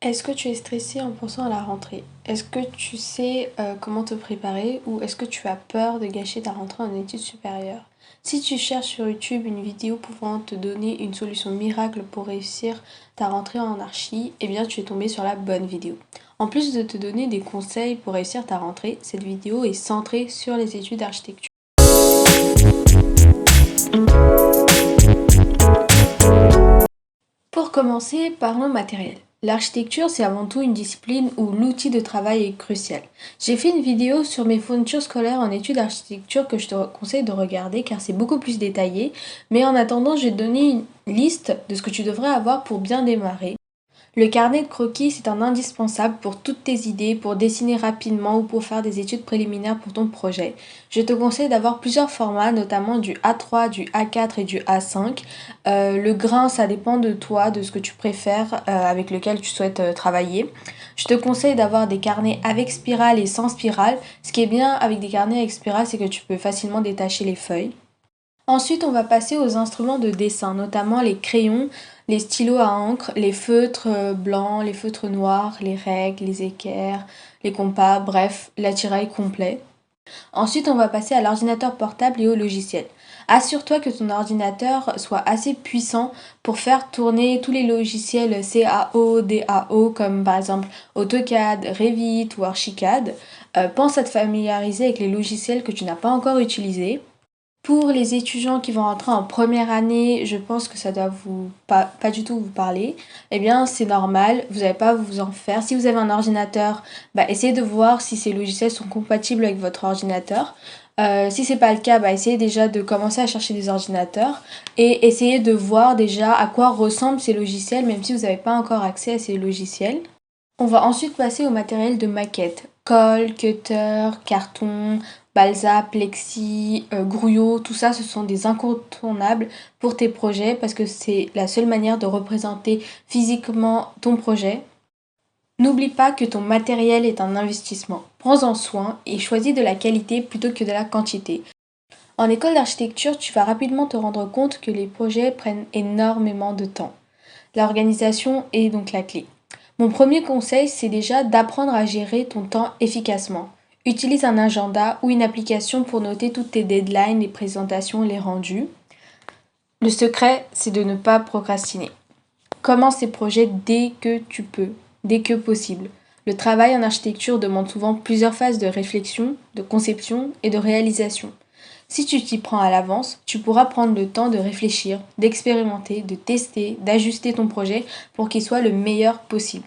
Est-ce que tu es stressé en pensant à la rentrée? Est-ce que tu sais comment te préparer ou est-ce que tu as peur de gâcher ta rentrée en études supérieures? Si tu cherches sur YouTube une vidéo pouvant te donner une solution miracle pour réussir ta rentrée en archi, eh bien tu es tombé sur la bonne vidéo. En plus de te donner des conseils pour réussir ta rentrée, cette vidéo est centrée sur les études d'architecture. Pour commencer, parlons matériel. L'architecture, c'est avant tout une discipline où l'outil de travail est crucial. J'ai fait une vidéo sur mes fournitures scolaires en études d'architecture que je te conseille de regarder car c'est beaucoup plus détaillé. Mais en attendant, je vais te donner une liste de ce que tu devrais avoir pour bien démarrer. Le carnet de croquis, c'est un indispensable pour toutes tes idées, pour dessiner rapidement ou pour faire des études préliminaires pour ton projet. Je te conseille d'avoir plusieurs formats, notamment du A3, du A4 et du A5. Le grain, ça dépend de toi, de ce que tu préfères, avec lequel tu souhaites travailler. Je te conseille d'avoir des carnets avec spirale et sans spirale. Ce qui est bien avec des carnets avec spirale, c'est que tu peux facilement détacher les feuilles. Ensuite, on va passer aux instruments de dessin, notamment les crayons, les stylos à encre, les feutres blancs, les feutres noirs, les règles, les équerres, les compas, bref, l'attirail complet. Ensuite, on va passer à l'ordinateur portable et au logiciel. Assure-toi que ton ordinateur soit assez puissant pour faire tourner tous les logiciels CAO, DAO, comme par exemple AutoCAD, Revit ou Archicad. Pense à te familiariser avec les logiciels que tu n'as pas encore utilisés. Pour les étudiants qui vont rentrer en première année, je pense que ça doit pas du tout vous parler. Eh bien, c'est normal, vous n'allez pas vous en faire. Si vous avez un ordinateur, essayez de voir si ces logiciels sont compatibles avec votre ordinateur. Si c'est pas le cas, essayez déjà de commencer à chercher des ordinateurs et essayez de voir déjà à quoi ressemblent ces logiciels, même si vous n'avez pas encore accès à ces logiciels. On va ensuite passer au matériel de maquette. Colle, cutter, carton, balsa, plexi, grouillot, tout ça ce sont des incontournables pour tes projets parce que c'est la seule manière de représenter physiquement ton projet. N'oublie pas que ton matériel est un investissement. Prends-en soin et choisis de la qualité plutôt que de la quantité. En école d'architecture, tu vas rapidement te rendre compte que les projets prennent énormément de temps. L'organisation est donc la clé. Mon premier conseil, c'est déjà d'apprendre à gérer ton temps efficacement. Utilise un agenda ou une application pour noter toutes tes deadlines, les présentations, les rendus. Le secret, c'est de ne pas procrastiner. Commence tes projets dès que tu peux, dès que possible. Le travail en architecture demande souvent plusieurs phases de réflexion, de conception et de réalisation. Si tu t'y prends à l'avance, tu pourras prendre le temps de réfléchir, d'expérimenter, de tester, d'ajuster ton projet pour qu'il soit le meilleur possible.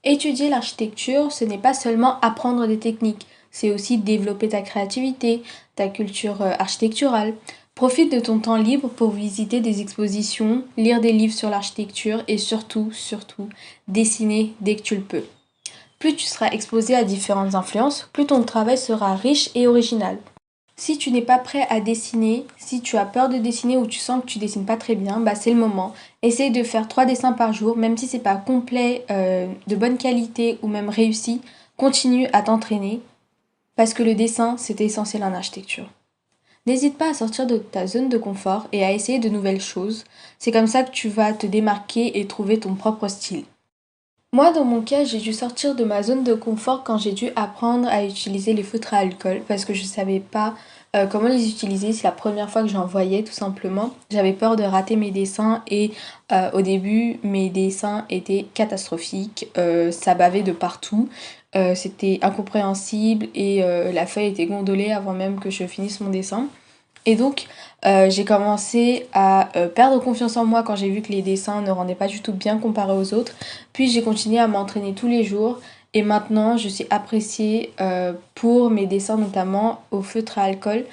Étudier l'architecture, ce n'est pas seulement apprendre des techniques, c'est aussi développer ta créativité, ta culture architecturale. Profite de ton temps libre pour visiter des expositions, lire des livres sur l'architecture et surtout, dessiner dès que tu le peux. Plus tu seras exposé à différentes influences, plus ton travail sera riche et original. Si tu n'es pas prêt à dessiner, si tu as peur de dessiner ou tu sens que tu dessines pas très bien, c'est le moment. Essaye de faire 3 dessins par jour, même si c'est pas complet, de bonne qualité ou même réussi. Continue à t'entraîner parce que le dessin, c'est essentiel en architecture. N'hésite pas à sortir de ta zone de confort et à essayer de nouvelles choses. C'est comme ça que tu vas te démarquer et trouver ton propre style. Moi, dans mon cas, j'ai dû sortir de ma zone de confort quand j'ai dû apprendre à utiliser les feutres à alcool parce que je savais pas comment les utiliser. C'est la première fois que j'en voyais tout simplement. J'avais peur de rater mes dessins et au début, mes dessins étaient catastrophiques. Ça bavait de partout. C'était incompréhensible et la feuille était gondolée avant même que je finisse mon dessin. Et donc, j'ai commencé à perdre confiance en moi quand j'ai vu que les dessins ne rendaient pas du tout bien comparés aux autres. Puis j'ai continué à m'entraîner tous les jours et maintenant je suis appréciée pour mes dessins notamment au feutre à alcool.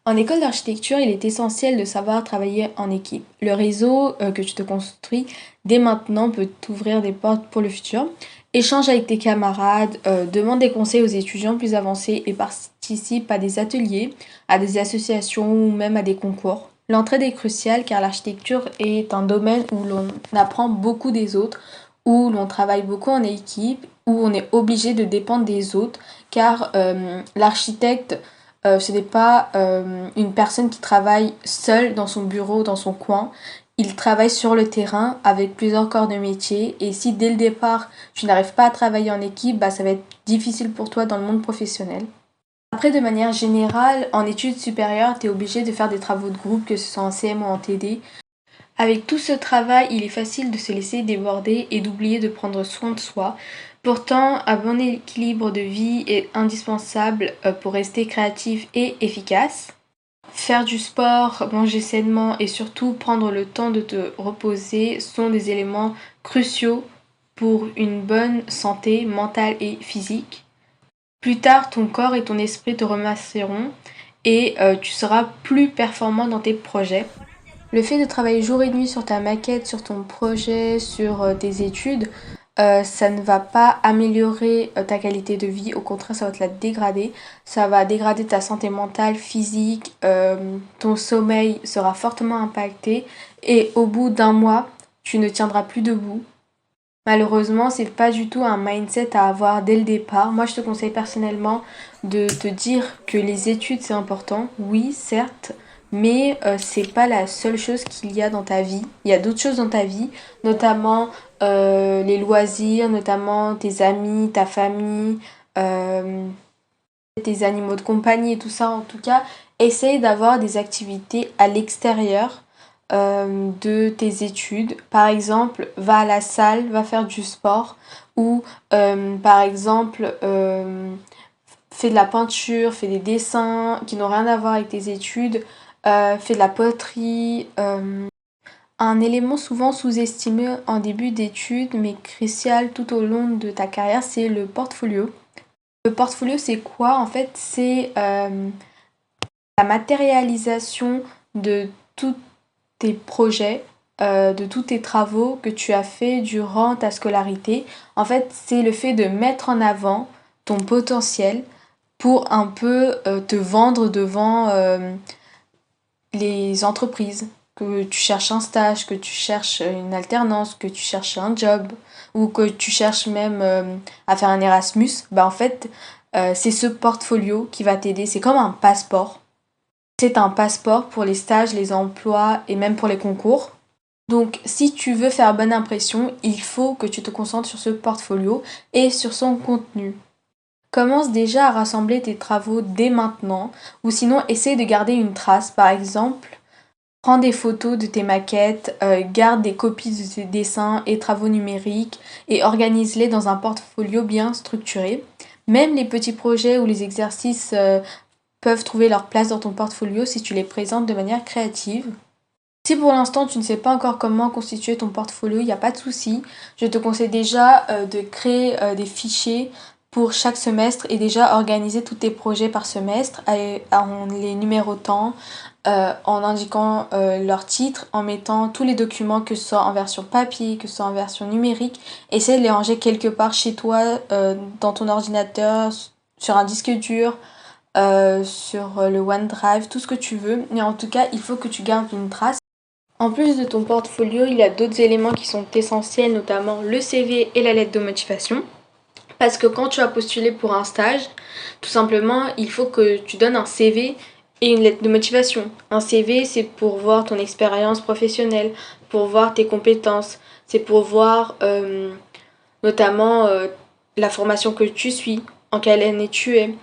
En école d'architecture, il est essentiel de savoir travailler en équipe. Le réseau que tu te construis dès maintenant peut t'ouvrir des portes pour le futur. Échange avec tes camarades, demande des conseils aux étudiants plus avancés et participe à des ateliers, à des associations ou même à des concours. L'entraide est cruciale car l'architecture est un domaine où l'on apprend beaucoup des autres, où l'on travaille beaucoup en équipe, où on est obligé de dépendre des autres car l'architecte ce n'est pas une personne qui travaille seule dans son bureau, dans son coin. ils travaillent sur le terrain avec plusieurs corps de métier et si dès le départ tu n'arrives pas à travailler en équipe, bah, ça va être difficile pour toi dans le monde professionnel. Après, de manière générale, en études supérieures, tu es obligé de faire des travaux de groupe, que ce soit en CM ou en TD. Avec tout ce travail, il est facile de se laisser déborder et d'oublier de prendre soin de soi. Pourtant, un bon équilibre de vie est indispensable pour rester créatif et efficace. Faire du sport, manger sainement et surtout prendre le temps de te reposer sont des éléments cruciaux pour une bonne santé mentale et physique. Plus tard, ton corps et ton esprit te remercieront et tu seras plus performant dans tes projets. Le fait de travailler jour et nuit sur ta maquette, sur ton projet, sur tes études, ça ne va pas améliorer ta qualité de vie, au contraire ça va te la dégrader. Ça va dégrader ta santé mentale, physique, ton sommeil sera fortement impacté et au bout d'un mois, tu ne tiendras plus debout. Malheureusement, c'est pas du tout un mindset à avoir dès le départ. Moi, je te conseille personnellement de te dire que les études c'est important, oui, certes, mais c'est pas la seule chose qu'il y a dans ta vie. Il y a d'autres choses dans ta vie, notamment les loisirs, notamment tes amis, ta famille, euh, tes animaux de compagnie et tout ça. En tout cas, essaye d'avoir des activités à l'extérieur de tes études. Par exemple, va à la salle, va faire du sport ou par exemple fais de la peinture, fais des dessins qui n'ont rien à voir avec tes études, fais de la poterie. Un élément souvent sous-estimé en début d'études mais crucial tout au long de ta carrière, c'est le portfolio. Le portfolio, c'est quoi? En fait, c'est la matérialisation de tous tes projets, de tous tes travaux que tu as fait durant ta scolarité. En fait, c'est le fait de mettre en avant ton potentiel pour un peu te vendre devant les entreprises. Que tu cherches un stage, que tu cherches une alternance, que tu cherches un job ou que tu cherches même à faire un Erasmus, bah en fait, c'est ce portfolio qui va t'aider. C'est comme un passeport. C'est un passeport pour les stages, les emplois et même pour les concours. Donc, si tu veux faire bonne impression, il faut que tu te concentres sur ce portfolio et sur son contenu. Commence déjà à rassembler tes travaux dès maintenant, ou sinon essaye de garder une trace. Par exemple, prends des photos de tes maquettes, garde des copies de tes dessins et travaux numériques et organise-les dans un portfolio bien structuré. Même les petits projets ou les exercices peuvent trouver leur place dans ton portfolio si tu les présentes de manière créative. Si pour l'instant tu ne sais pas encore comment constituer ton portfolio, il n'y a pas de souci. Je te conseille déjà de créer des fichiers pour chaque semestre et déjà organiser tous tes projets par semestre en les numérotant, en indiquant leur titre, en mettant tous les documents, que ce soit en version papier, que ce soit en version numérique. Essaye de les ranger quelque part chez toi, dans ton ordinateur, sur un disque dur, sur le OneDrive, tout ce que tu veux. Mais en tout cas, il faut que tu gardes une trace. En plus de ton portfolio, il y a d'autres éléments qui sont essentiels, notamment le CV et la lettre de motivation. Parce que quand tu as postulé pour un stage, tout simplement, il faut que tu donnes un CV et une lettre de motivation. Un CV, c'est pour voir ton expérience professionnelle, pour voir tes compétences, c'est pour voir notamment la formation que tu suis, en quelle année tu es,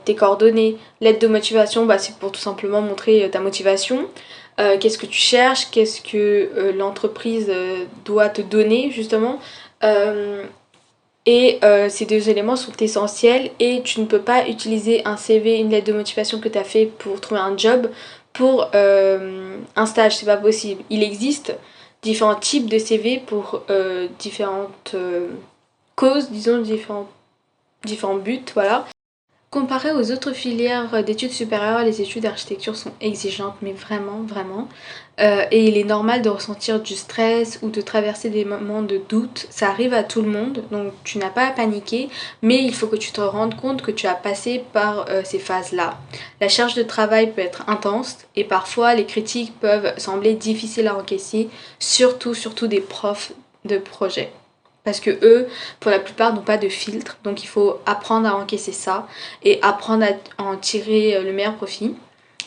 tes coordonnées. Lettre de motivation, bah, c'est pour tout simplement montrer ta motivation. Qu'est-ce que tu cherches, qu'est-ce que l'entreprise doit te donner justement. Ces deux éléments sont essentiels et tu ne peux pas utiliser un CV, une lettre de motivation que tu as fait pour trouver un job pour un stage, c'est pas possible. Il existe différents types de CV pour différentes causes, disons, différents buts, voilà. Comparé aux autres filières d'études supérieures, les études d'architecture sont exigeantes, mais vraiment, vraiment. Et il est normal de ressentir du stress ou de traverser des moments de doute. Ça arrive à tout le monde, donc tu n'as pas à paniquer, mais il faut que tu te rendes compte que tu as passé par ces phases-là. La charge de travail peut être intense et parfois les critiques peuvent sembler difficiles à encaisser, surtout des profs de projet. Parce que eux, pour la plupart, n'ont pas de filtre. Donc il faut apprendre à encaisser ça et apprendre à en tirer le meilleur profit.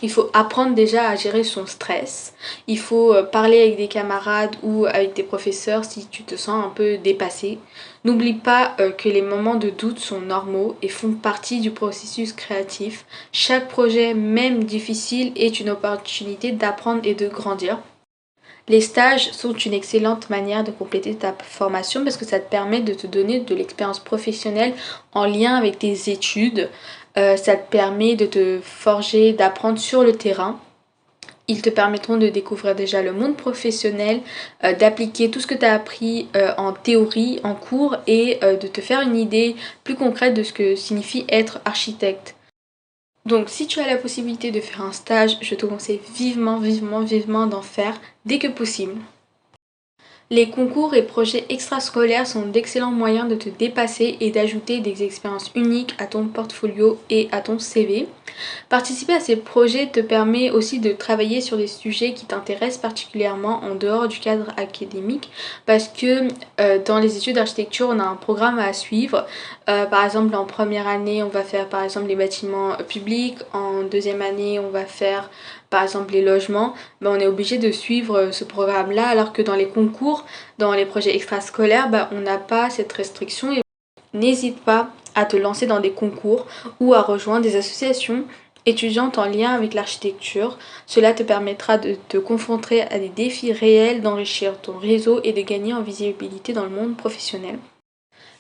Il faut apprendre déjà à gérer son stress. Il faut parler avec des camarades ou avec des professeurs si tu te sens un peu dépassé. N'oublie pas que les moments de doute sont normaux et font partie du processus créatif. Chaque projet, même difficile, est une opportunité d'apprendre et de grandir. Les stages sont une excellente manière de compléter ta formation parce que ça te permet de te donner de l'expérience professionnelle en lien avec tes études. Ça te permet de te forger, d'apprendre sur le terrain. Ils te permettront de découvrir déjà le monde professionnel, d'appliquer tout ce que tu as appris en théorie, en cours et de te faire une idée plus concrète de ce que signifie être architecte. Donc si tu as la possibilité de faire un stage, je te conseille vivement d'en faire dès que possible. Les concours et projets extrascolaires sont d'excellents moyens de te dépasser et d'ajouter des expériences uniques à ton portfolio et à ton CV. Participer à ces projets te permet aussi de travailler sur des sujets qui t'intéressent particulièrement en dehors du cadre académique parce que dans les études d'architecture, on a un programme à suivre. Par exemple, en première année, on va faire par exemple les bâtiments publics. En deuxième année, on va faire par exemple les logements. On est obligé de suivre ce programme-là alors que dans les concours, dans les projets extrascolaires, on n'a pas cette restriction. Et n'hésite pas à te lancer dans des concours ou à rejoindre des associations étudiantes en lien avec l'architecture. Cela te permettra de te confronter à des défis réels, d'enrichir ton réseau et de gagner en visibilité dans le monde professionnel.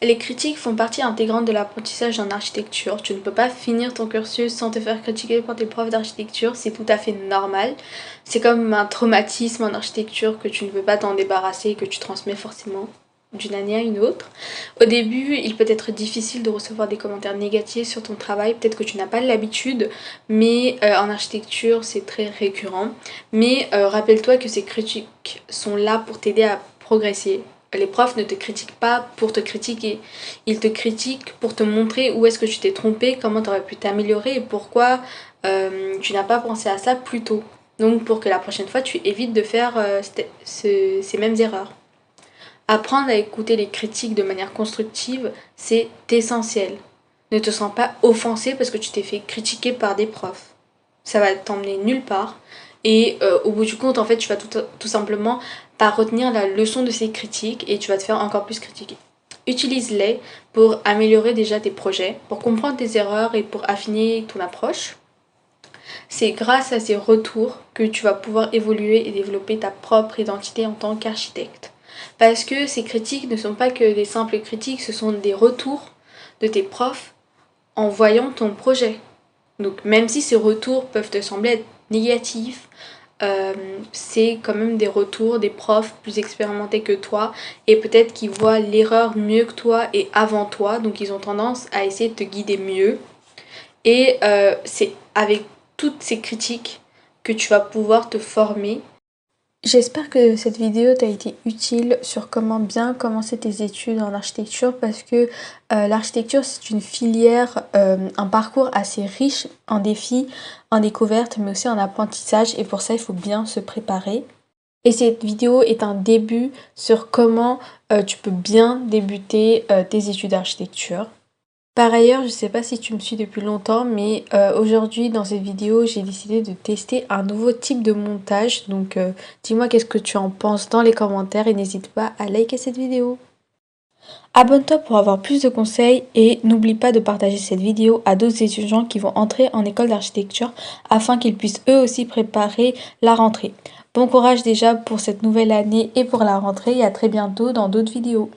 Les critiques font partie intégrante de l'apprentissage en architecture. Tu ne peux pas finir ton cursus sans te faire critiquer par tes profs d'architecture, c'est tout à fait normal. C'est comme un traumatisme en architecture que tu ne peux pas t'en débarrasser et que tu transmets forcément d'une année à une autre. Au début, il peut être difficile de recevoir des commentaires négatifs sur ton travail, peut-être que tu n'as pas l'habitude, mais en architecture c'est très récurrent. Mais rappelle-toi que ces critiques sont là pour t'aider à progresser. Les profs ne te critiquent pas pour te critiquer, ils te critiquent pour te montrer où est-ce que tu t'es trompé, comment tu aurais pu t'améliorer et pourquoi tu n'as pas pensé à ça plus tôt. Donc pour que la prochaine fois tu évites de faire ces mêmes erreurs. Apprendre à écouter les critiques de manière constructive, c'est essentiel. Ne te sens pas offensé parce que tu t'es fait critiquer par des profs. Ça va t'emmener nulle part. Et au bout du compte, en fait, tu vas tout simplement pas retenir la leçon de ces critiques et tu vas te faire encore plus critiquer. Utilise-les pour améliorer déjà tes projets, pour comprendre tes erreurs et pour affiner ton approche. C'est grâce à ces retours que tu vas pouvoir évoluer et développer ta propre identité en tant qu'architecte. Parce que ces critiques ne sont pas que des simples critiques, ce sont des retours de tes profs en voyant ton projet. Donc même si ces retours peuvent te sembler être négatifs, c'est quand même des retours des profs plus expérimentés que toi et peut-être qu'ils voient l'erreur mieux que toi et avant toi, donc ils ont tendance à essayer de te guider mieux. Et c'est avec toutes ces critiques que tu vas pouvoir te former. J'espère que cette vidéo t'a été utile sur comment bien commencer tes études en architecture parce que l'architecture c'est une filière, un parcours assez riche en défis, en découvertes mais aussi en apprentissage et pour ça il faut bien se préparer. Et cette vidéo est un début sur comment tu peux bien débuter tes études d'architecture. Par ailleurs, je ne sais pas si tu me suis depuis longtemps, mais aujourd'hui dans cette vidéo, j'ai décidé de tester un nouveau type de montage. Donc dis-moi qu'est-ce que tu en penses dans les commentaires et n'hésite pas à liker cette vidéo. Abonne-toi pour avoir plus de conseils et n'oublie pas de partager cette vidéo à d'autres étudiants qui vont entrer en école d'architecture afin qu'ils puissent eux aussi préparer la rentrée. Bon courage déjà pour cette nouvelle année et pour la rentrée et à très bientôt dans d'autres vidéos.